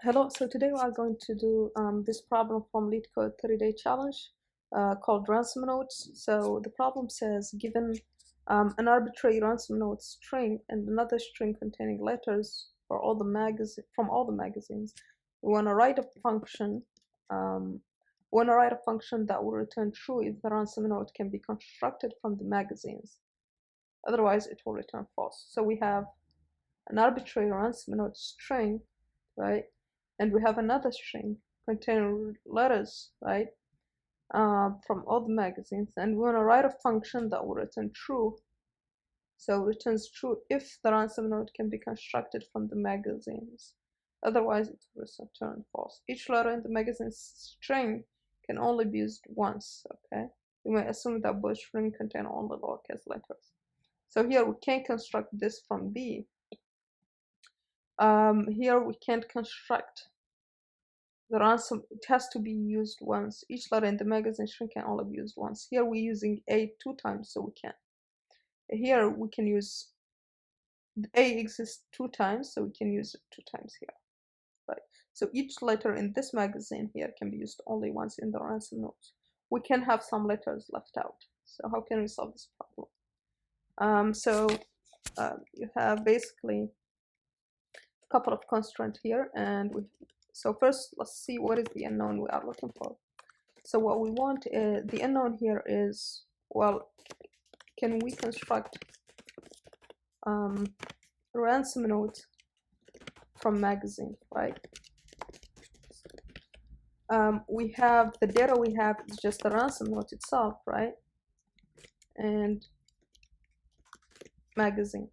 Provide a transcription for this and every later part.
Hello, so today we are going to do this problem from Leetcode 30-day challenge called Ransom Notes. So the problem says, given an arbitrary ransom note string and another string containing letters for all the from all the magazines, we want to write a function. That will return true if the ransom note can be constructed from the magazines. Otherwise, it will return false. So we have an arbitrary ransom note string, right? And we have another string containing letters, right, from all the magazines, and we want to write a function that will return true. So it returns true if the ransom note can be constructed from the magazines. Otherwise, it will return false. Each letter in the magazine string can only be used once, okay? We may assume that both strings contain only lowercase letters. So here we can construct this from B. Here we can't construct the ransom. It has to be used once. Each letter in the magazine string can only be used once. Here we're using A 2 times, so we can. Here we can use A exists 2 times, so we can use it 2 times here. Right. So each letter in this magazine here can be used only once in the ransom notes. We can have some letters left out. So how can we solve this problem? You have basically a couple of constraints here, and so first let's see what is the unknown we are looking for. So what we want, the unknown here is, well, can we construct ransom note from magazine, right? We have the data we have is just the ransom note itself, right? And magazine.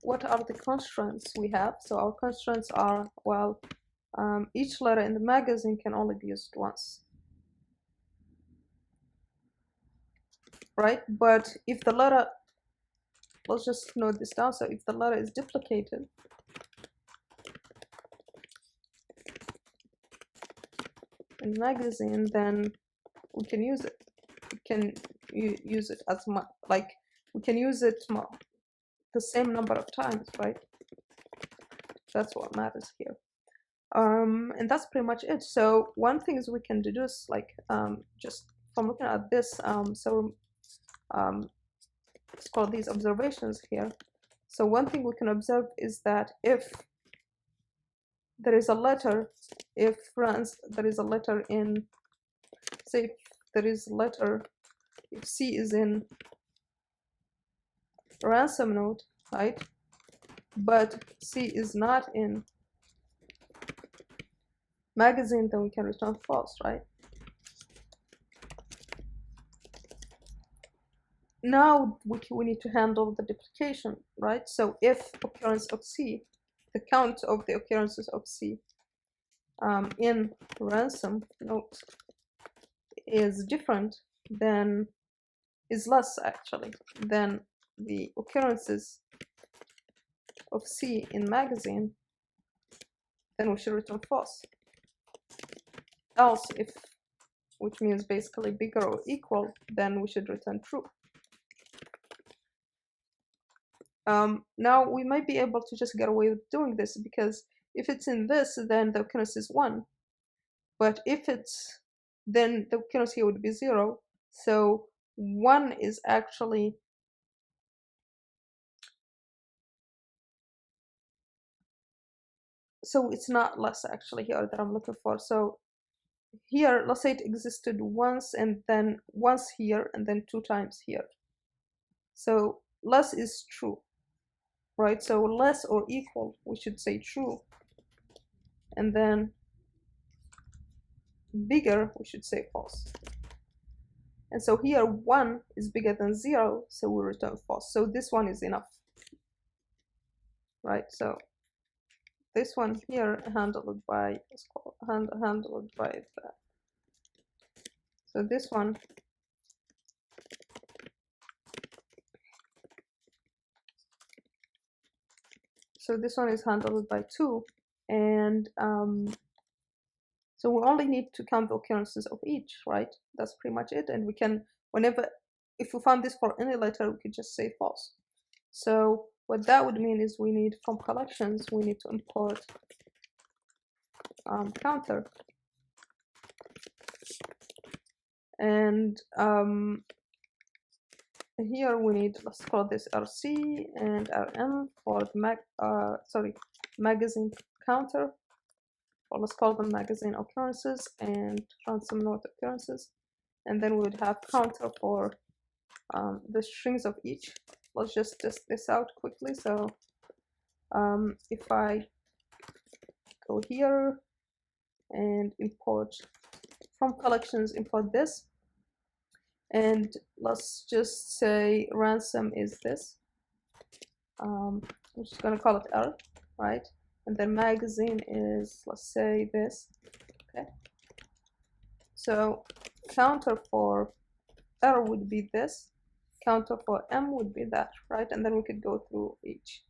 What are the constraints we have? So our constraints are, well, each letter in the magazine can only be used once, right? But if the letter, let's just note this down. So if the letter is duplicated, in magazine, then we can use it. We can use it as much, like we can use it the same number of times, right? That's what matters here. And that's pretty much it. So one thing is we can deduce, like just from looking at this, let's call these observations here. So one thing we can observe is that if there is a letter, if there is a letter in, say if there is a letter, if C is in ransom note, right, but C is not in magazine, then we can return false, right? Now we need to handle the duplication, right? So if occurrence of C, the count of the occurrences of C in ransom note is different, then is less actually than the occurrences of C in magazine, then we should return false. Else, if, which means basically bigger or equal, then we should return true. Now we might be able to just get away with doing this, because if it's in this, then the occurrence is 1. But if it's, then the occurrence here would be 0. So 1 is actually, so it's not less actually here that I'm looking for. So here, let's say it existed once, and then once here, and then 2 times here. So less is true, right? So less or equal, we should say true. And then bigger, we should say false. And so here 1 is bigger than 0, so we return false. So this one is enough, right? So this one here handled by, handled by that. So this one, is handled by 2, and so we only need to count the occurrences of each, right? That's pretty much it. And we can, whenever, if we found this for any letter, we could just say false. So what that would mean is we need from collections, we need to import counter, and here we need, let's call this RC and RM for the magazine counter, or let's call them magazine occurrences and ransom note occurrences, and then we would have counter for the strings of each. Let's just test this out quickly. So if I go here and import from collections, import this, and let's just say ransom is this. I'm just gonna call it R, right? And then magazine is, let's say, this. Okay. So counter for R would be this. Counter for M would be that, right? And then we could go through each.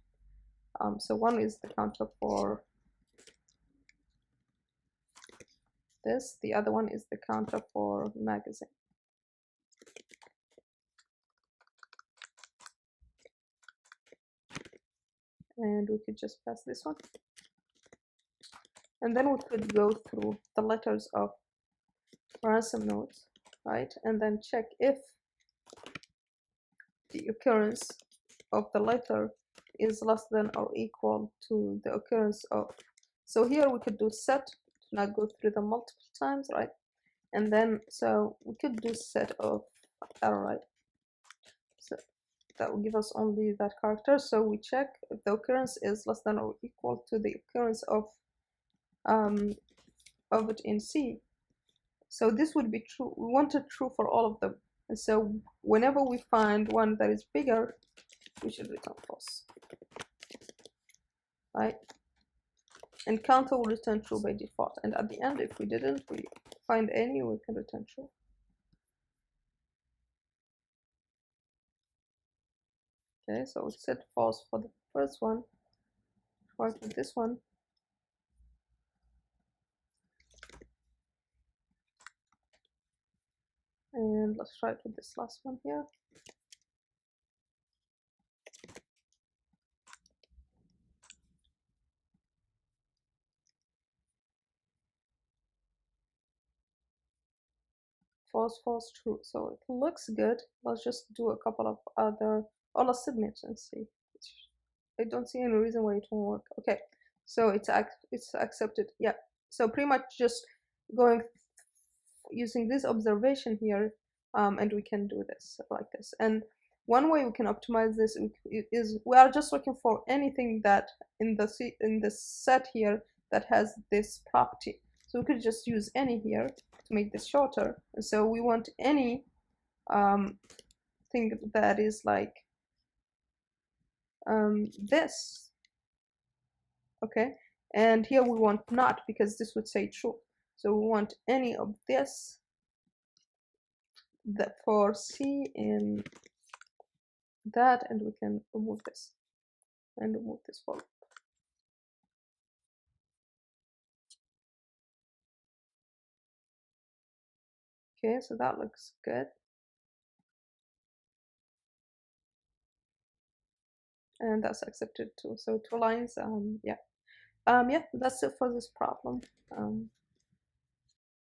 So one is the counter for this. The other one is the counter for magazine. And we could just pass this one. And then we could go through the letters of ransom notes, right? And then check if the occurrence of the letter is less than or equal to the occurrence of. So here we could do set, to not go through them multiple times, right? And then, so we could do set of arrow, right? So that will give us only that character. So we check if the occurrence is less than or equal to the occurrence of it in C. So this would be true. We want it true for all of them. And so whenever we find one that is bigger, we should return false, right? And counter will return true by default. And at the end, if we didn't find any, we can return true. Okay, so we set false for the first one. Try with this one. And let's try it with this last one here. False, false, true. So it looks good. Let's just do a couple of other, or let's submit and see. I don't see any reason why it won't work. Okay, so it's accepted. Yeah. So pretty much just going using this observation here, and we can do this like this. And one way we can optimize this is we are just looking for anything that in the set here that has this property. So we could just use any here to make this shorter. And so we want any thing that is like this. Okay, and here we want not, because this would say true. So we want any of this that for C in that, and we can remove this and remove this for. Okay, so that looks good. And that's accepted too. So 2 lines, yeah. Yeah, that's it for this problem.